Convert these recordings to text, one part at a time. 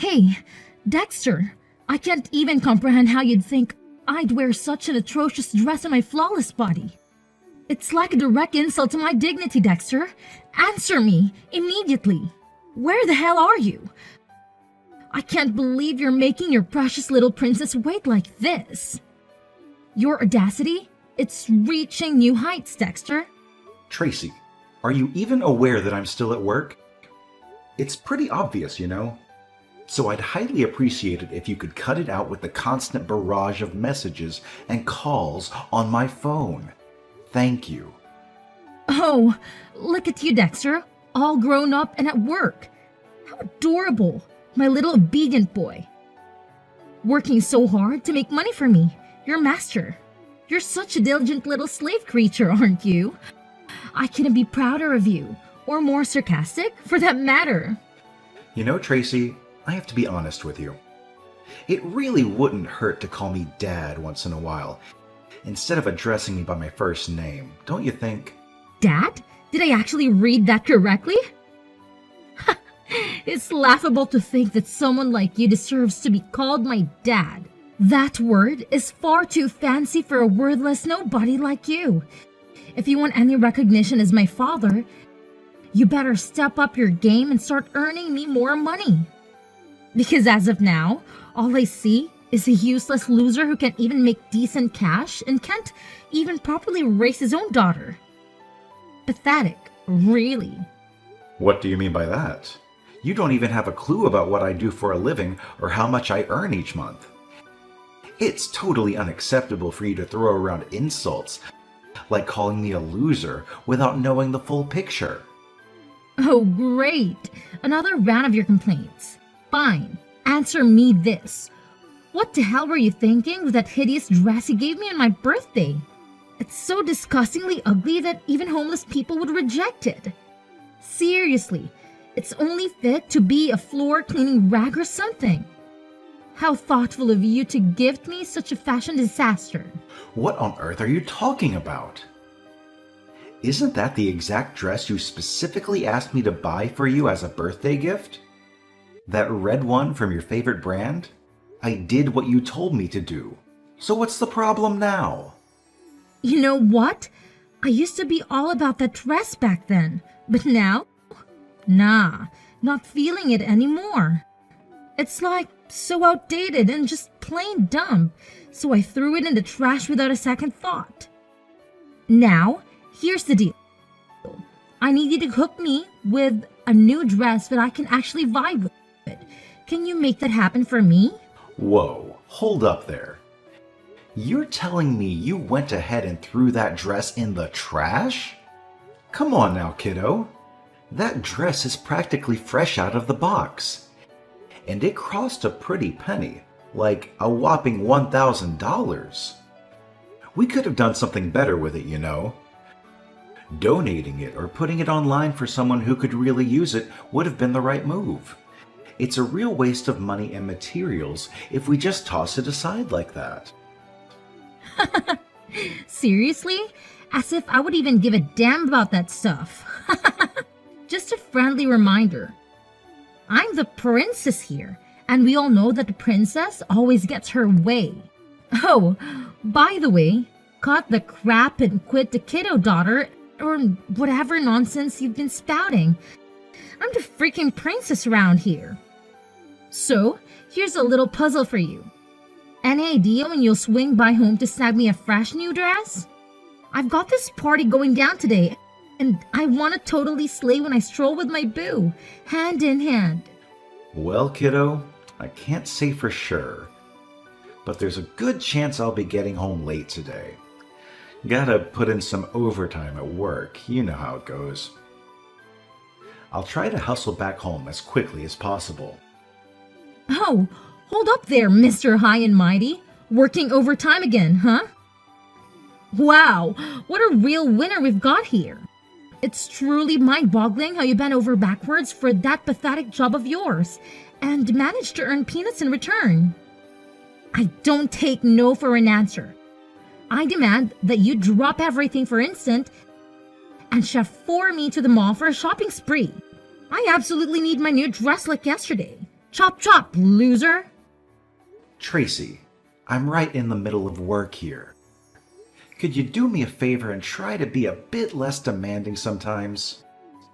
Hey, Dexter, I can't even comprehend how you'd think I'd wear such an atrocious dress on my flawless body. It's like a direct insult to my dignity, Dexter. Answer me, immediately. Where the hell are you? I can't believe you're making your precious little princess wait like this. Your audacity? It's reaching new heights, Dexter. Tracy, are you even aware that I'm still at work? It's pretty obvious, you know. So I'd highly appreciate it if you could cut it out with the constant barrage of messages and calls on my phone. Thank you. Oh, look at you, Dexter, all grown up and at work. How adorable, my little obedient boy. Working so hard to make money for me, your master. You're such a diligent little slave creature, aren't you? I couldn't be prouder of you, or more sarcastic, for that matter. You know, Tracy, I have to be honest with you. It really wouldn't hurt to call me Dad once in a while, instead of addressing me by my first name, don't you think? Dad? Did I actually read that correctly? It's laughable to think that someone like you deserves to be called my dad. That word is far too fancy for a wordless nobody like you. If you want any recognition as my father, you better step up your game and start earning me more money. Because as of now, all I see is a useless loser who can't even make decent cash and can't even properly raise his own daughter. Pathetic, really. What do you mean by that? You don't even have a clue about what I do for a living or how much I earn each month. It's totally unacceptable for you to throw around insults, like calling me a loser, without knowing the full picture. Oh, great. Another round of your complaints. Fine. Answer me this. What the hell were you thinking with that hideous dress you gave me on my birthday? It's so disgustingly ugly that even homeless people would reject it. Seriously, it's only fit to be a floor cleaning rag or something. How thoughtful of you to gift me such a fashion disaster. What on earth are you talking about? Isn't that the exact dress you specifically asked me to buy for you as a birthday gift? That red one from your favorite brand? I did what you told me to do. So what's the problem now? You know what? I used to be all about that dress back then, but now? Nah, not feeling it anymore. It's like so outdated and just plain dumb, so I threw it in the trash without a second thought. Now, here's the deal. I need you to hook me with a new dress that I can actually vibe with. Can you make that happen for me? Whoa, hold up there. You're telling me you went ahead and threw that dress in the trash? Come on now, kiddo. That dress is practically fresh out of the box. And it cost a pretty penny, like a whopping $1,000. We could have done something better with it, you know. Donating it or putting it online for someone who could really use it would have been the right move. It's a real waste of money and materials if we just toss it aside like that. Seriously? As if I would even give a damn about that stuff. Just a friendly reminder. I'm the princess here, and we all know that the princess always gets her way. Oh, by the way, cut the crap and quit the kiddo daughter, or whatever nonsense you've been spouting. I'm the freaking princess around here. So, here's a little puzzle for you. Any idea when you'll swing by home to snag me a fresh new dress? I've got this party going down today, and I want to totally slay when I stroll with my boo, hand in hand. Well, kiddo, I can't say for sure, but there's a good chance I'll be getting home late today. Gotta put in some overtime at work, you know how it goes. I'll try to hustle back home as quickly as possible. Oh, hold up there, Mr. High and Mighty. Working overtime again, huh? Wow, what a real winner we've got here. It's truly mind-boggling how you bent over backwards for that pathetic job of yours and managed to earn peanuts in return. I don't take no for an answer. I demand that you drop everything for instant and chauffeur me to the mall for a shopping spree. I absolutely need my new dress like yesterday. Chop chop, loser! Tracy, I'm right in the middle of work here. Could you do me a favor and try to be a bit less demanding sometimes?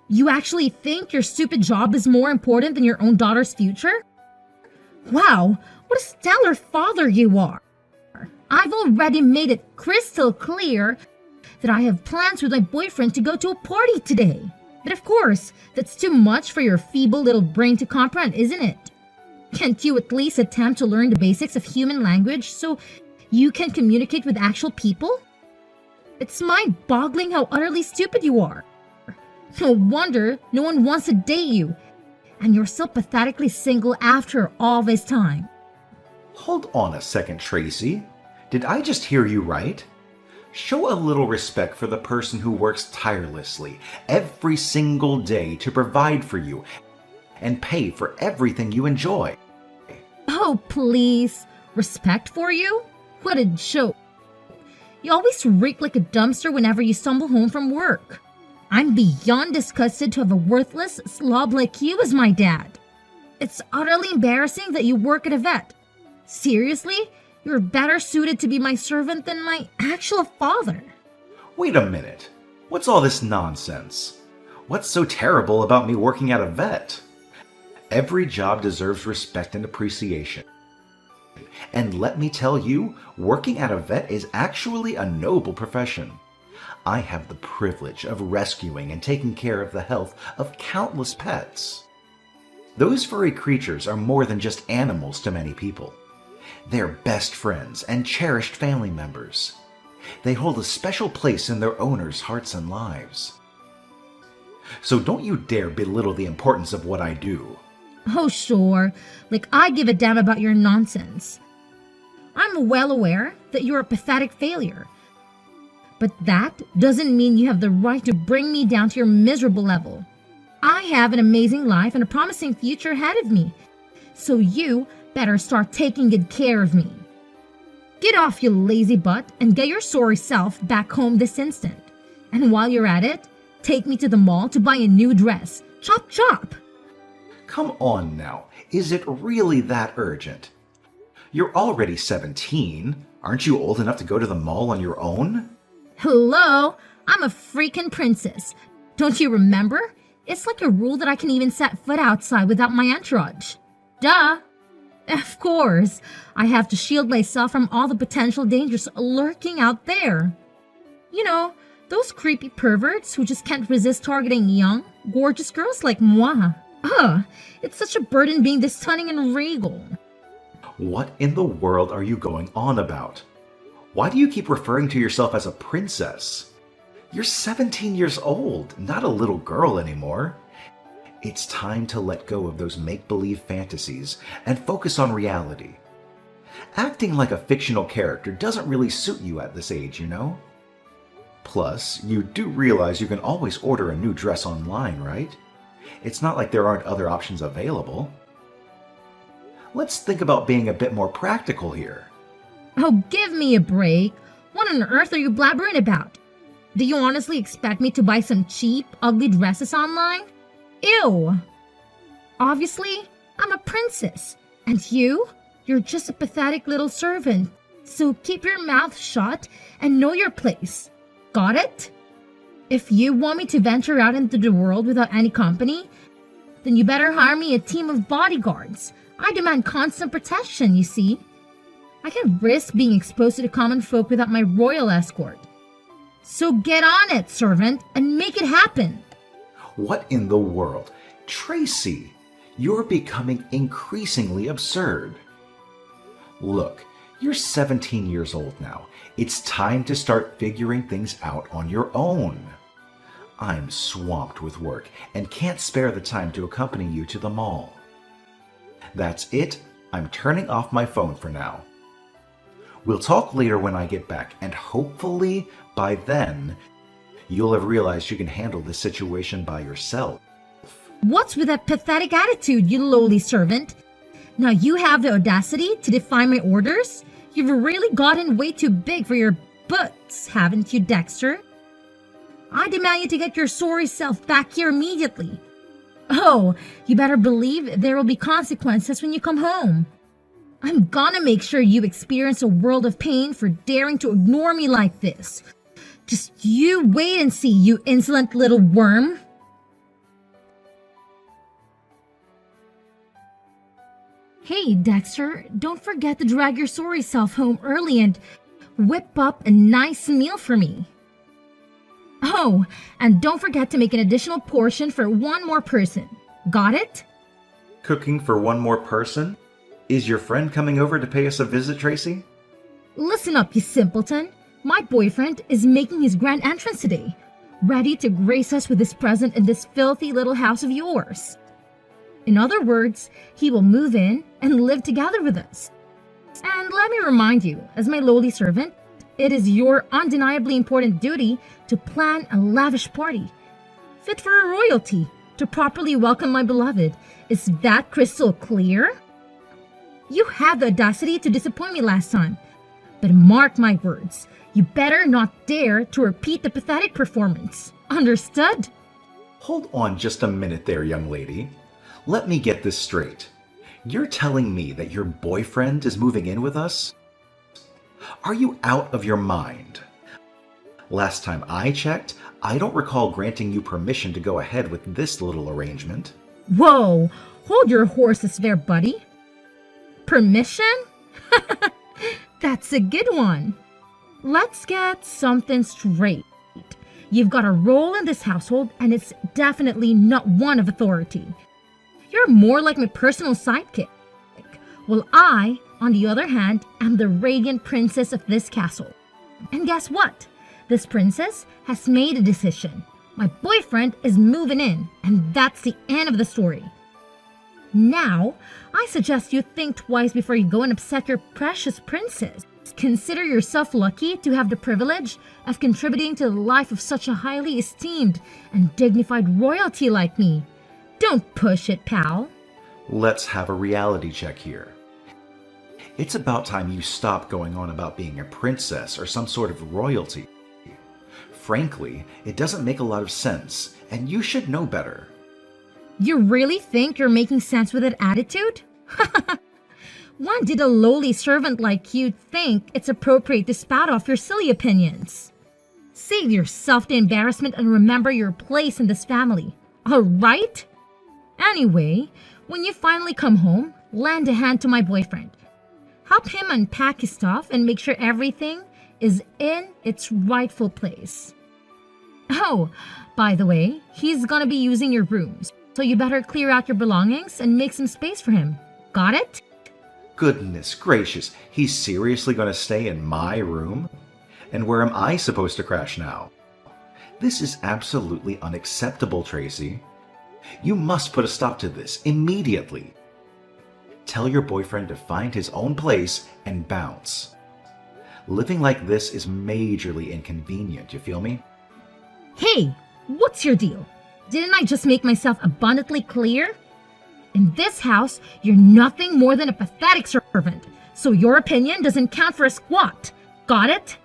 You actually think your stupid job is more important than your own daughter's future? Wow, what a stellar father you are! I've already made it crystal clear that I have plans with my boyfriend to go to a party today. But of course, that's too much for your feeble little brain to comprehend, isn't it? Can't you at least attempt to learn the basics of human language so you can communicate with actual people? It's mind-boggling how utterly stupid you are. No wonder no one wants to date you, and you're so pathetically single after all this time. Hold on a second, Tracy. Did I just hear you right? Show a little respect for the person who works tirelessly every single day to provide for you and pay for everything you enjoy. Oh, please. Respect for you? What a joke. You always reek like a dumpster whenever you stumble home from work. I'm beyond disgusted to have a worthless slob like you as my dad. It's utterly embarrassing that you work at a vet. Seriously? You're better suited to be my servant than my actual father. Wait a minute. What's all this nonsense? What's so terrible about me working at a vet? Every job deserves respect and appreciation. And let me tell you, working at a vet is actually a noble profession. I have the privilege of rescuing and taking care of the health of countless pets. Those furry creatures are more than just animals to many people. They're best friends and cherished family members. They hold a special place in their owners' hearts and lives. So don't you dare belittle the importance of what I do. Oh, sure. Like I give a damn about your nonsense. I'm well aware that you're a pathetic failure. But that doesn't mean you have the right to bring me down to your miserable level. I have an amazing life and a promising future ahead of me. So you better start taking good care of me. Get off, you lazy butt, and get your sorry self back home this instant. And while you're at it, take me to the mall to buy a new dress. Chop chop! Come on now, is it really that urgent? You're already 17. Aren't you old enough to go to the mall on your own? Hello? I'm a freaking princess. Don't you remember? It's like a rule that I can even set foot outside without my entourage. Duh! Of course, I have to shield myself from all the potential dangers lurking out there. You know, those creepy perverts who just can't resist targeting young, gorgeous girls like moi. Ugh, it's such a burden being this stunning and regal. What in the world are you going on about? Why do you keep referring to yourself as a princess? You're 17 years old, not a little girl anymore. It's time to let go of those make-believe fantasies and focus on reality. Acting like a fictional character doesn't really suit you at this age, you know? Plus, you do realize you can always order a new dress online, right? It's not like there aren't other options available. Let's think about being a bit more practical here. Oh, give me a break. What on earth are you blabbering about? Do you honestly expect me to buy some cheap, ugly dresses online? Ew! Obviously, I'm a princess. And you're just a pathetic little servant. So keep your mouth shut and know your place. Got it? If you want me to venture out into the world without any company, then you better hire me a team of bodyguards. I demand constant protection, you see. I can't risk being exposed to the common folk without my royal escort. So get on it, servant, and make it happen. What in the world? Tracy, you're becoming increasingly absurd. Look, you're 17 years old now. It's time to start figuring things out on your own. I'm swamped with work and can't spare the time to accompany you to the mall. That's it. I'm turning off my phone for now. We'll talk later when I get back, and hopefully by then, you'll have realized you can handle this situation by yourself. What's with that pathetic attitude, you lowly servant? Now you have the audacity to defy my orders? You've really gotten way too big for your butts, haven't you, Dexter? I demand you to get your sorry self back here immediately. Oh, you better believe there will be consequences when you come home. I'm gonna make sure you experience a world of pain for daring to ignore me like this. Just you wait and see, you insolent little worm. Hey, Dexter, don't forget to drag your sorry self home early and whip up a nice meal for me. Oh, and don't forget to make an additional portion for one more person. Got it? Cooking for one more person? Is your friend coming over to pay us a visit, Tracy? Listen up, you simpleton. My boyfriend is making his grand entrance today, ready to grace us with his presence in this filthy little house of yours. In other words, he will move in and live together with us. And let me remind you, as my lowly servant, it is your undeniably important duty to plan a lavish party, fit for a royalty, to properly welcome my beloved. Is that crystal clear? You had the audacity to disappoint me last time, but mark my words, you better not dare to repeat the pathetic performance. Understood? Hold on just a minute there, young lady. Let me get this straight. You're telling me that your boyfriend is moving in with us? Are you out of your mind? Last time I checked, I don't recall granting you permission to go ahead with this little arrangement. Whoa, hold your horses there, buddy. Permission? That's a good one. Let's get something straight. You've got a role in this household, and it's definitely not one of authority. You're more like my personal sidekick. While I, on the other hand, am the radiant princess of this castle. And guess what? This princess has made a decision. My boyfriend is moving in, and that's the end of the story. Now, I suggest you think twice before you go and upset your precious princess. Consider yourself lucky to have the privilege of contributing to the life of such a highly esteemed and dignified royalty like me. Don't push it, pal. Let's have a reality check here. It's about time you stop going on about being a princess or some sort of royalty. Frankly, it doesn't make a lot of sense, and you should know better. You really think you're making sense with that attitude? When did a lowly servant like you think it's appropriate to spout off your silly opinions? Save yourself the embarrassment and remember your place in this family, all right? Anyway, when you finally come home, lend a hand to my boyfriend. Help him unpack his stuff and make sure everything is in its rightful place. Oh, by the way, he's gonna be using your rooms, so you better clear out your belongings and make some space for him. Got it? Goodness gracious, he's seriously going to stay in my room? And where am I supposed to crash now? This is absolutely unacceptable, Tracy. You must put a stop to this immediately. Tell your boyfriend to find his own place and bounce. Living like this is majorly inconvenient, you feel me? Hey, what's your deal? Didn't I just make myself abundantly clear? In this house, you're nothing more than a pathetic servant, so your opinion doesn't count for a squat. Got it?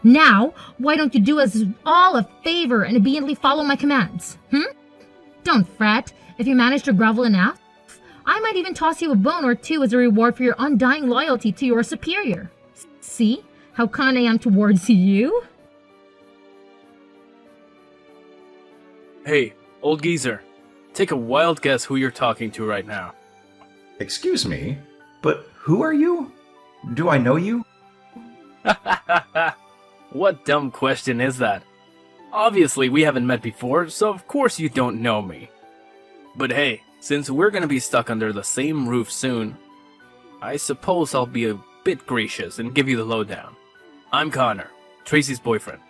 Now, why don't you do us all a favor and obediently follow my commands? Don't fret. If you manage to grovel enough, I might even toss you a bone or two as a reward for your undying loyalty to your superior. See how kind I am towards you? Hey, old geezer. Take a wild guess who you're talking to right now. Excuse me, but who are you? Do I know you? What dumb question is that? Obviously, we haven't met before, so of course you don't know me. But hey, since we're gonna be stuck under the same roof soon, I suppose I'll be a bit gracious and give you the lowdown. I'm Connor, Tracy's boyfriend.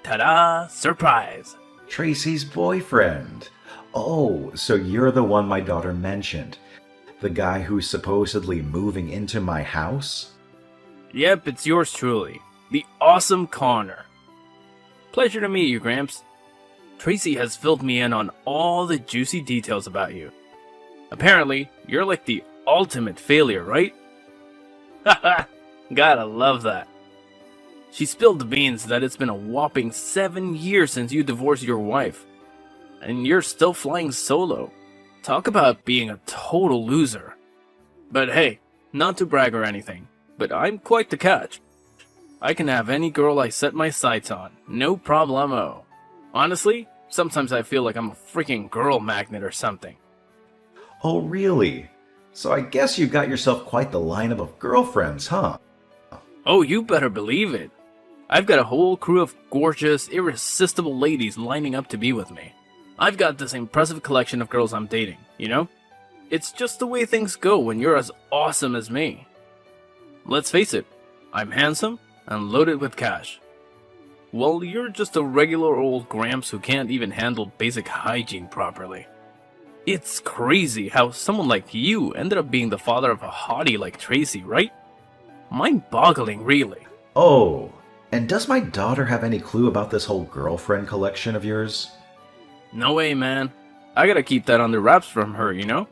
Ta-da! Surprise! Tracy's boyfriend. Oh, so you're the one my daughter mentioned. The guy who's supposedly moving into my house? Yep, it's yours truly, the awesome Connor. Pleasure to meet you, Gramps. Tracy has filled me in on all the juicy details about you. Apparently, you're like the ultimate failure, right? Haha, gotta love that. She spilled the beans that it's been a whopping 7 years since you divorced your wife. and you're still flying solo. Talk about being a total loser. But hey, not to brag or anything, but I'm quite the catch. I can have any girl I set my sights on, no problemo. Honestly, sometimes I feel like I'm a freaking girl magnet or something. Oh, really? So I guess you got yourself quite the lineup of girlfriends, huh? Oh, you better believe it. I've got a whole crew of gorgeous, irresistible ladies lining up to be with me. I've got this impressive collection of girls I'm dating, you know? It's just the way things go when you're as awesome as me. Let's face it, I'm handsome and loaded with cash. Well, you're just a regular old Gramps who can't even handle basic hygiene properly. It's crazy how someone like you ended up being the father of a hottie like Tracy, right? Mind-boggling, really. Oh, and does my daughter have any clue about this whole girlfriend collection of yours? No way, man. I gotta keep that under wraps from her, you know?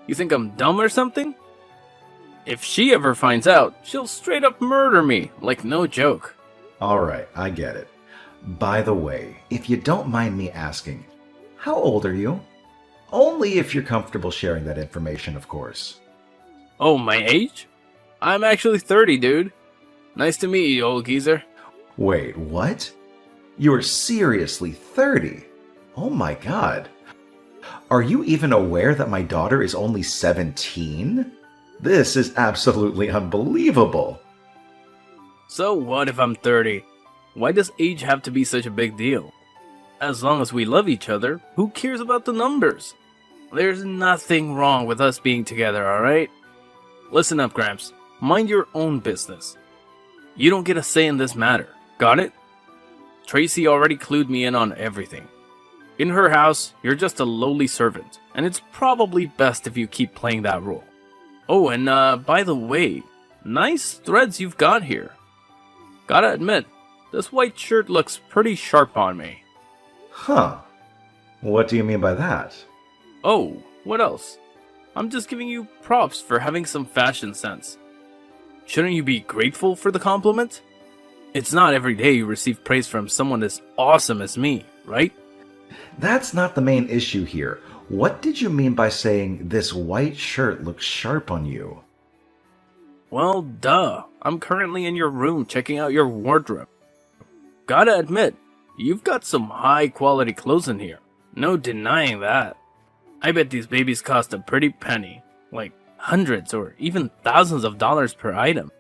You think I'm dumb or something? If she ever finds out, she'll straight up murder me, like no joke. Alright, I get it. By the way, if you don't mind me asking, how old are you? Only if you're comfortable sharing that information, of course. Oh, my age? I'm actually 30, dude. Nice to meet you, old geezer. Wait, what? You're seriously 30? Oh my god. Are you even aware that my daughter is only 17? This is absolutely unbelievable. So what if I'm 30? Why does age have to be such a big deal? As long as we love each other, who cares about the numbers? There's nothing wrong with us being together, alright? Listen up, Gramps. Mind your own business. You don't get a say in this matter. Got it? Tracy already clued me in on everything. In her house, you're just a lowly servant, and it's probably best if you keep playing that role. Oh, and by the way, nice threads you've got here. Gotta admit, this white shirt looks pretty sharp on me. Huh. What do you mean by that? Oh, what else? I'm just giving you props for having some fashion sense. Shouldn't you be grateful for the compliment? It's not every day you receive praise from someone as awesome as me, right? That's not the main issue here. What did you mean by saying this white shirt looks sharp on you? Well, duh. I'm currently in your room checking out your wardrobe. Gotta admit, you've got some high quality clothes in here. No denying that. I bet these babies cost a pretty penny. Like hundreds or even thousands of dollars per item.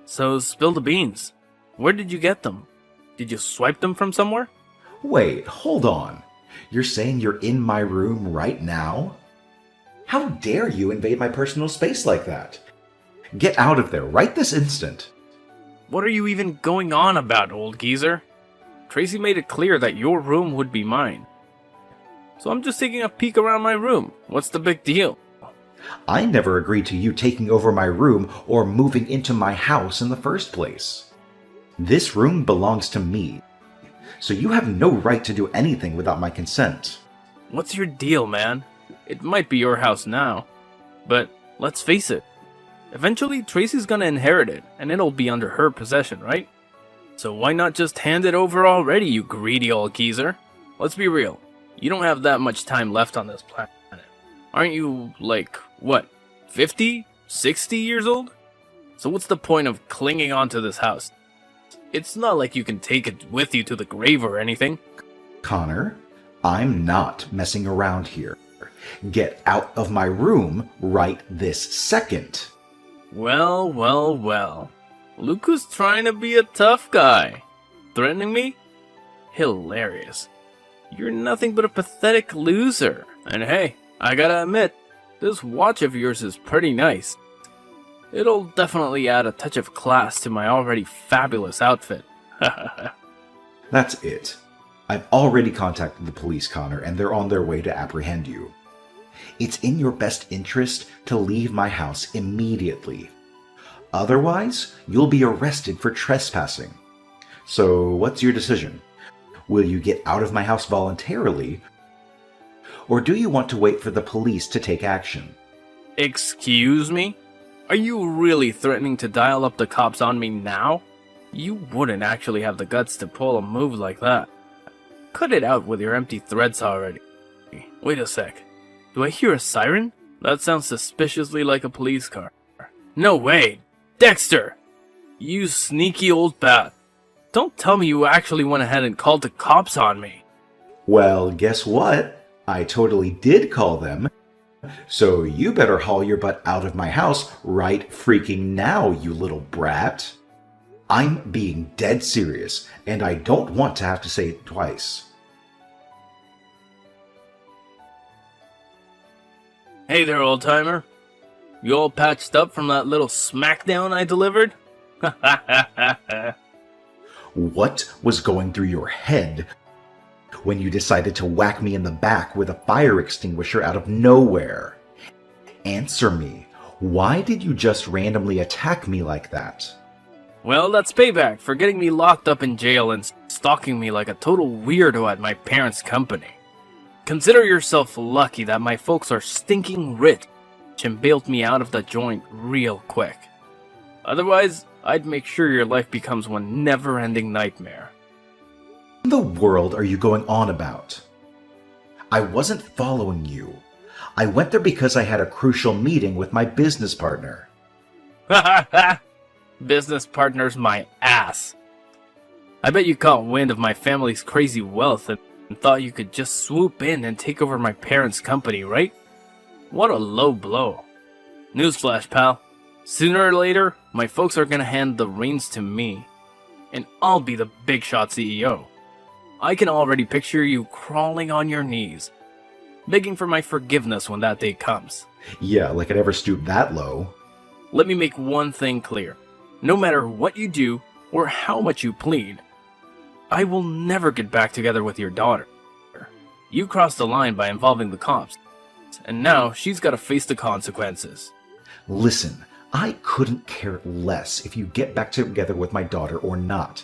So spill the beans. Where did you get them? Did you swipe them from somewhere? Wait, hold on. You're saying you're in my room right now? How dare you invade my personal space like that? Get out of there right this instant. What are you even going on about, old geezer? Tracy made it clear that your room would be mine. So I'm just taking a peek around my room. What's the big deal? I never agreed to you taking over my room or moving into my house in the first place. This room belongs to me, so you have no right to do anything without my consent. What's your deal, man? It might be your house now, but let's face it. Eventually, Tracy's gonna inherit it, and it'll be under her possession, right? So why not just hand it over already, you greedy old geezer? Let's be real. You don't have that much time left on this planet. Aren't you, like, what, 50? 60 years old? So what's the point of clinging onto this house? It's not like you can take it with you to the grave or anything. Connor, I'm not messing around here. Get out of my room right this second. Well, well, well. Luke was trying to be a tough guy. Threatening me? Hilarious. You're nothing but a pathetic loser. And hey, I gotta admit, this watch of yours is pretty nice. It'll definitely add a touch of class to my already fabulous outfit. That's it. I've already contacted the police, Connor, and they're on their way to apprehend you. It's in your best interest to leave my house immediately. Otherwise, you'll be arrested for trespassing. So, what's your decision? Will you get out of my house voluntarily, or do you want to wait for the police to take action? Excuse me? Are you really threatening to dial up the cops on me now? You wouldn't actually have the guts to pull a move like that. Cut it out with your empty threats already. Wait a sec. Do I hear a siren? That sounds suspiciously like a police car. No way! Dexter! You sneaky old bat. Don't tell me you actually went ahead and called the cops on me. Well, guess what? I totally did call them. So you better haul your butt out of my house right freaking now, you little brat. I'm being dead serious, and I don't want to have to say it twice. Hey there, old-timer. You all patched up from that little smackdown I delivered? What was going through your head when you decided to whack me in the back with a fire extinguisher out of nowhere? Answer me. Why did you just randomly attack me like that? Well, that's payback for getting me locked up in jail and stalking me like a total weirdo at my parents' company. Consider yourself lucky that my folks are stinking rich and bailed me out of the joint real quick. Otherwise, I'd make sure your life becomes one never-ending nightmare. What in the world are you going on about? I wasn't following you. I went there because I had a crucial meeting with my business partner. Ha ha! Business partner's my ass. I bet you caught wind of my family's crazy wealth and thought you could just swoop in and take over my parents' company, right? What a low blow. Newsflash, pal. Sooner or later, my folks are gonna hand the reins to me, and I'll be the big shot CEO. I can already picture you crawling on your knees, begging for my forgiveness when that day comes. Yeah, like I'd ever stoop that low. Let me make one thing clear. No matter what you do, or how much you plead, I will never get back together with your daughter. You crossed the line by involving the cops, and now she's gotta face the consequences. Listen, I couldn't care less if you get back together with my daughter or not.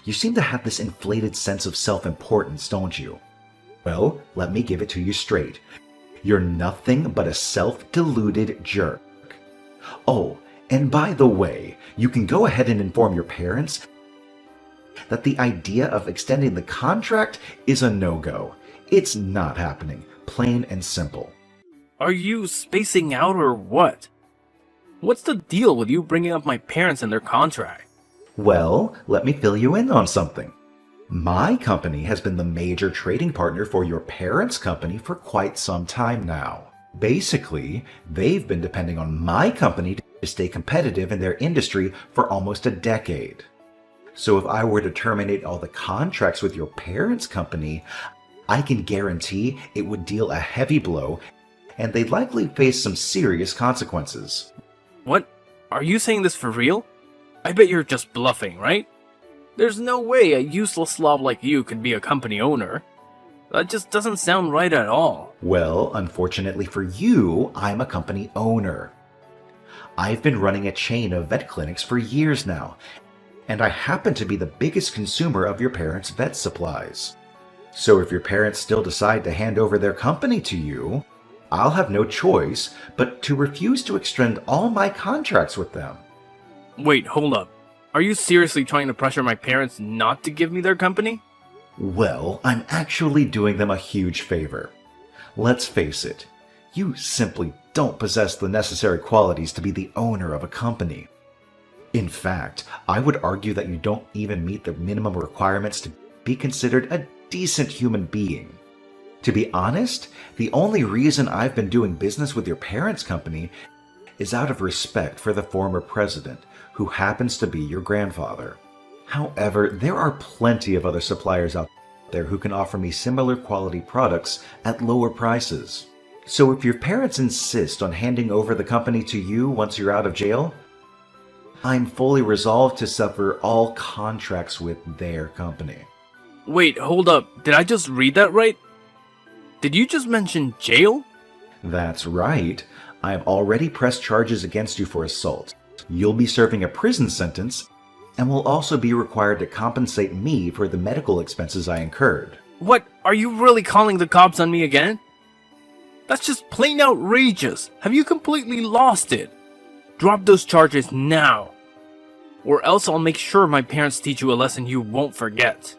You seem to have this inflated sense of self-importance, don't you? Well, let me give it to you straight. You're nothing but a self-deluded jerk. Oh, and by the way, you can go ahead and inform your parents that the idea of extending the contract is a no-go. It's not happening, plain and simple. Are you spacing out or what? What's the deal with you bringing up my parents and their contract? Well, let me fill you in on something. My company has been the major trading partner for your parents' company for quite some time now. Basically, they've been depending on my company to stay competitive in their industry for almost a decade. So if I were to terminate all the contracts with your parents' company, I can guarantee it would deal a heavy blow, and they'd likely face some serious consequences. What? Are you saying this for real? I bet you're just bluffing, right? There's no way a useless slob like you could be a company owner. That just doesn't sound right at all. Well, unfortunately for you, I'm a company owner. I've been running a chain of vet clinics for years now, and I happen to be the biggest consumer of your parents' vet supplies. So if your parents still decide to hand over their company to you, I'll have no choice but to refuse to extend all my contracts with them. Wait, hold up. Are you seriously trying to pressure my parents not to give me their company? Well, I'm actually doing them a huge favor. Let's face it, you simply don't possess the necessary qualities to be the owner of a company. In fact, I would argue that you don't even meet the minimum requirements to be considered a decent human being. To be honest, the only reason I've been doing business with your parents' company is out of respect for the former president, who happens to be your grandfather. However, there are plenty of other suppliers out there who can offer me similar quality products at lower prices. So if your parents insist on handing over the company to you once you're out of jail, I'm fully resolved to sever all contracts with their company. Wait, hold up. Did I just read that right? Did you just mention jail? That's right. I have already pressed charges against you for assault. You'll be serving a prison sentence and will also be required to compensate me for the medical expenses I incurred. What? Are you really calling the cops on me again? That's just plain outrageous. Have you completely lost it? Drop those charges now, or else I'll make sure my parents teach you a lesson you won't forget.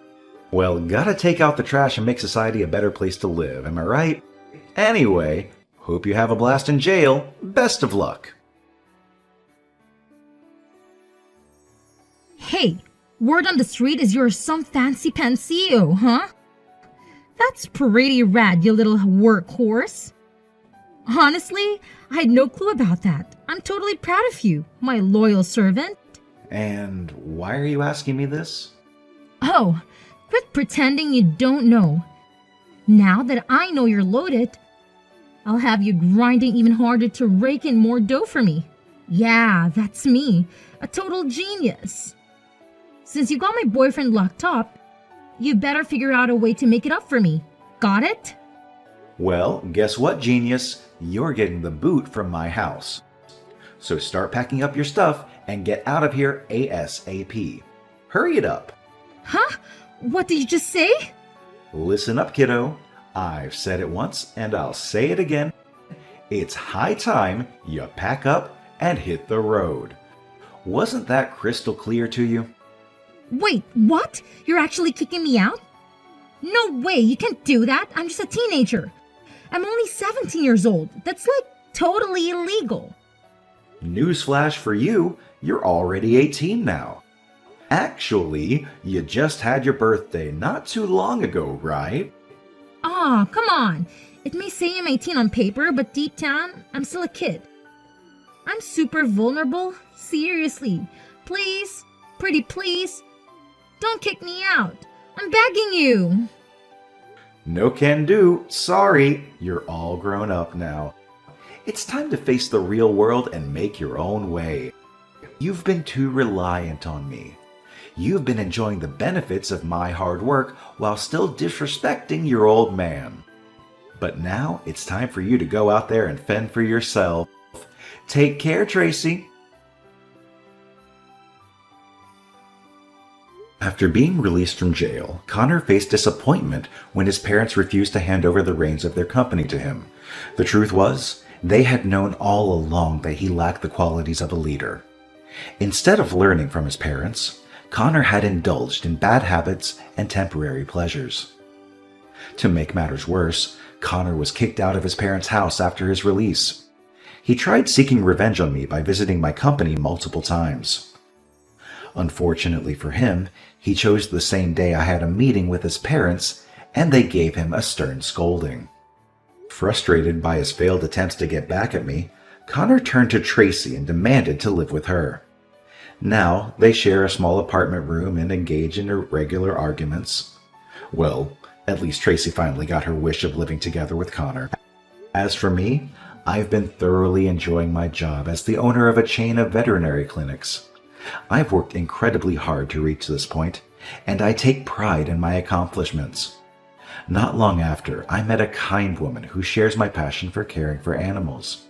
Well, gotta take out the trash and make society a better place to live, am I right? Anyway, hope you have a blast in jail. Best of luck. Hey, word on the street is you're some fancy pansio, huh? That's pretty rad, you little workhorse. Honestly, I had no clue about that. I'm totally proud of you, my loyal servant. And why are you asking me this? Oh, quit pretending you don't know. Now that I know you're loaded, I'll have you grinding even harder to rake in more dough for me. Yeah, that's me, a total genius. Since you got my boyfriend locked up, you better figure out a way to make it up for me. Got it? Well, guess what, genius? You're getting the boot from my house. So start packing up your stuff and get out of here ASAP. Hurry it up. Huh? What did you just say? Listen up, kiddo. I've said it once and I'll say it again. It's high time you pack up and hit the road. Wasn't that crystal clear to you? Wait, what? You're actually kicking me out? No way, you can't do that. I'm just a teenager. I'm only 17 years old. That's like totally illegal. Newsflash for you, you're already 18 now. Actually, you just had your birthday not too long ago, right? Aw, come on. It may say I'm 18 on paper, but deep down, I'm still a kid. I'm super vulnerable. Seriously. Please, pretty please, don't kick me out. I'm begging you. No can do. Sorry, you're all grown up now. It's time to face the real world and make your own way. You've been too reliant on me. You've been enjoying the benefits of my hard work while still disrespecting your old man. But now it's time for you to go out there and fend for yourself. Take care, Tracy. After being released from jail, Connor faced disappointment when his parents refused to hand over the reins of their company to him. The truth was, they had known all along that he lacked the qualities of a leader. Instead of learning from his parents, Connor had indulged in bad habits and temporary pleasures. To make matters worse, Connor was kicked out of his parents' house after his release. He tried seeking revenge on me by visiting my company multiple times. Unfortunately for him, he chose the same day I had a meeting with his parents, and they gave him a stern scolding. Frustrated by his failed attempts to get back at me, Connor turned to Tracy and demanded to live with her. Now, they share a small apartment room and engage in irregular arguments. Well, at least Tracy finally got her wish of living together with Connor. As for me, I've been thoroughly enjoying my job as the owner of a chain of veterinary clinics. I've worked incredibly hard to reach this point, and I take pride in my accomplishments. Not long after, I met a kind woman who shares my passion for caring for animals.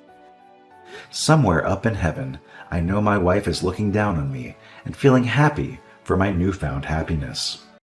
Somewhere up in heaven, I know my wife is looking down on me and feeling happy for my newfound happiness.